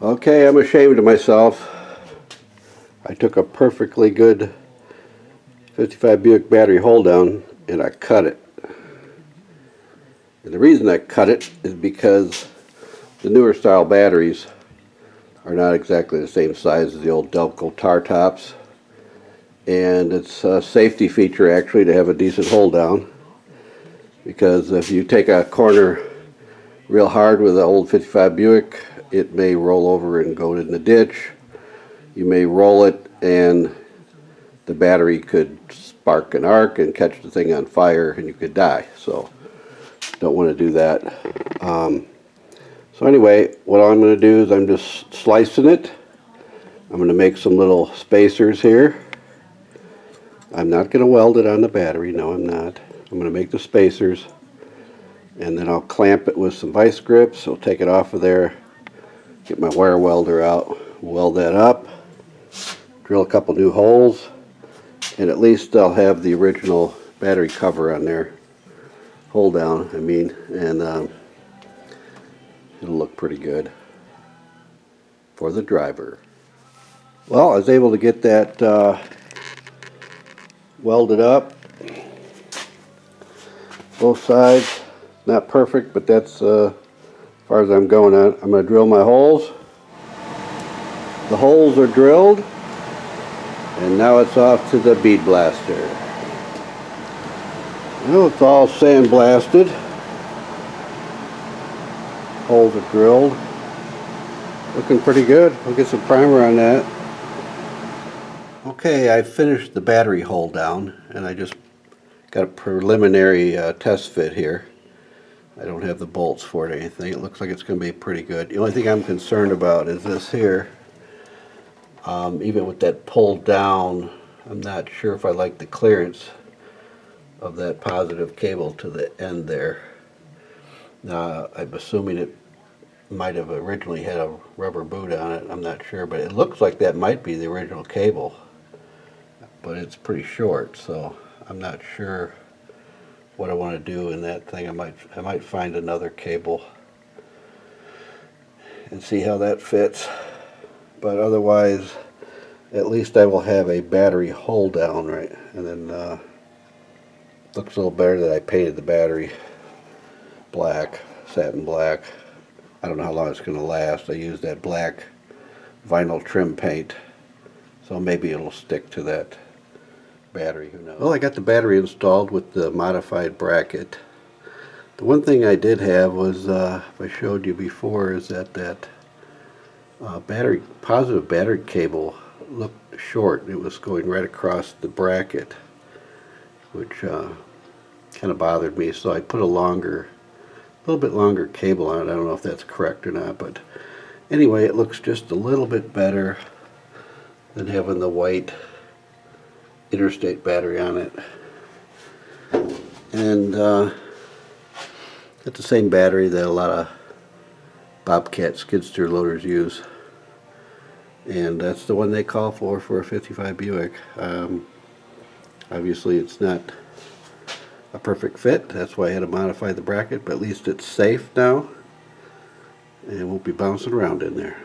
Okay, I'm ashamed of myself. I took a perfectly good 55 Buick battery hold down and I cut it. And the reason I cut it is because the newer style batteries are not exactly the same size as the old Delco Hardtops. And it's a safety feature actually to have a decent hold down, because if you take a corner real hard with an old 55 Buick, it may roll over and go in the ditch. You may roll it and the battery could spark an arc and catch the thing on fire and you could die. So don't want to do that. So anyway, what I'm going to do is I'm just slicing it. I'm going to make some little spacers here. I'm not going to weld it on the battery. No, I'm not. I'm going to make the spacers, and then I'll clamp it with some vice grips. I'll take it off of there, get my wire welder out, weld that up, drill a couple new holes, and at least I'll have the original battery cover on there, hold down, and it'll look pretty good for the driver. Well, I was able to get that welded up, both sides. Not perfect, but that's as far as I'm going on. I'm going to drill my holes. The holes are drilled, and now it's off to the bead blaster. Well, it's all sandblasted. Holes are drilled. Looking pretty good. We'll get some primer on that. Okay, I finished the battery hold down, and I just got a preliminary test fit here. I don't have the bolts for it or anything. It looks like it's going to be pretty good. The only thing I'm concerned about is this here. Even with that pulled down, I'm not sure if I like the clearance of that positive cable to the end there. Now, I'm assuming it might have originally had a rubber boot on it. I'm not sure, but it looks like that might be the original cable. But it's pretty short, so I'm not sure what I want to do in that thing. I might find another cable and see how that fits. But otherwise, at least I will have a battery hold down, right? And then looks a little better that I painted the battery black, satin black. I don't know how long it's going to last. I used that black vinyl trim paint, so maybe it'll stick to that battery, who knows. Well, I got the battery installed with the modified bracket. The one thing I did have was, if I showed you before, is that positive battery cable looked short. It was going right across the bracket, which kind of bothered me, so I put a little bit longer cable on it. I don't know if that's correct or not, but anyway, it looks just a little bit better than having the white interstate battery on it. And it's the same battery that a lot of Bobcat skid steer loaders use, and that's the one they call for a 55 Buick. Obviously it's not a perfect fit, that's why I had to modify the bracket, but at least it's safe now and it won't be bouncing around in there.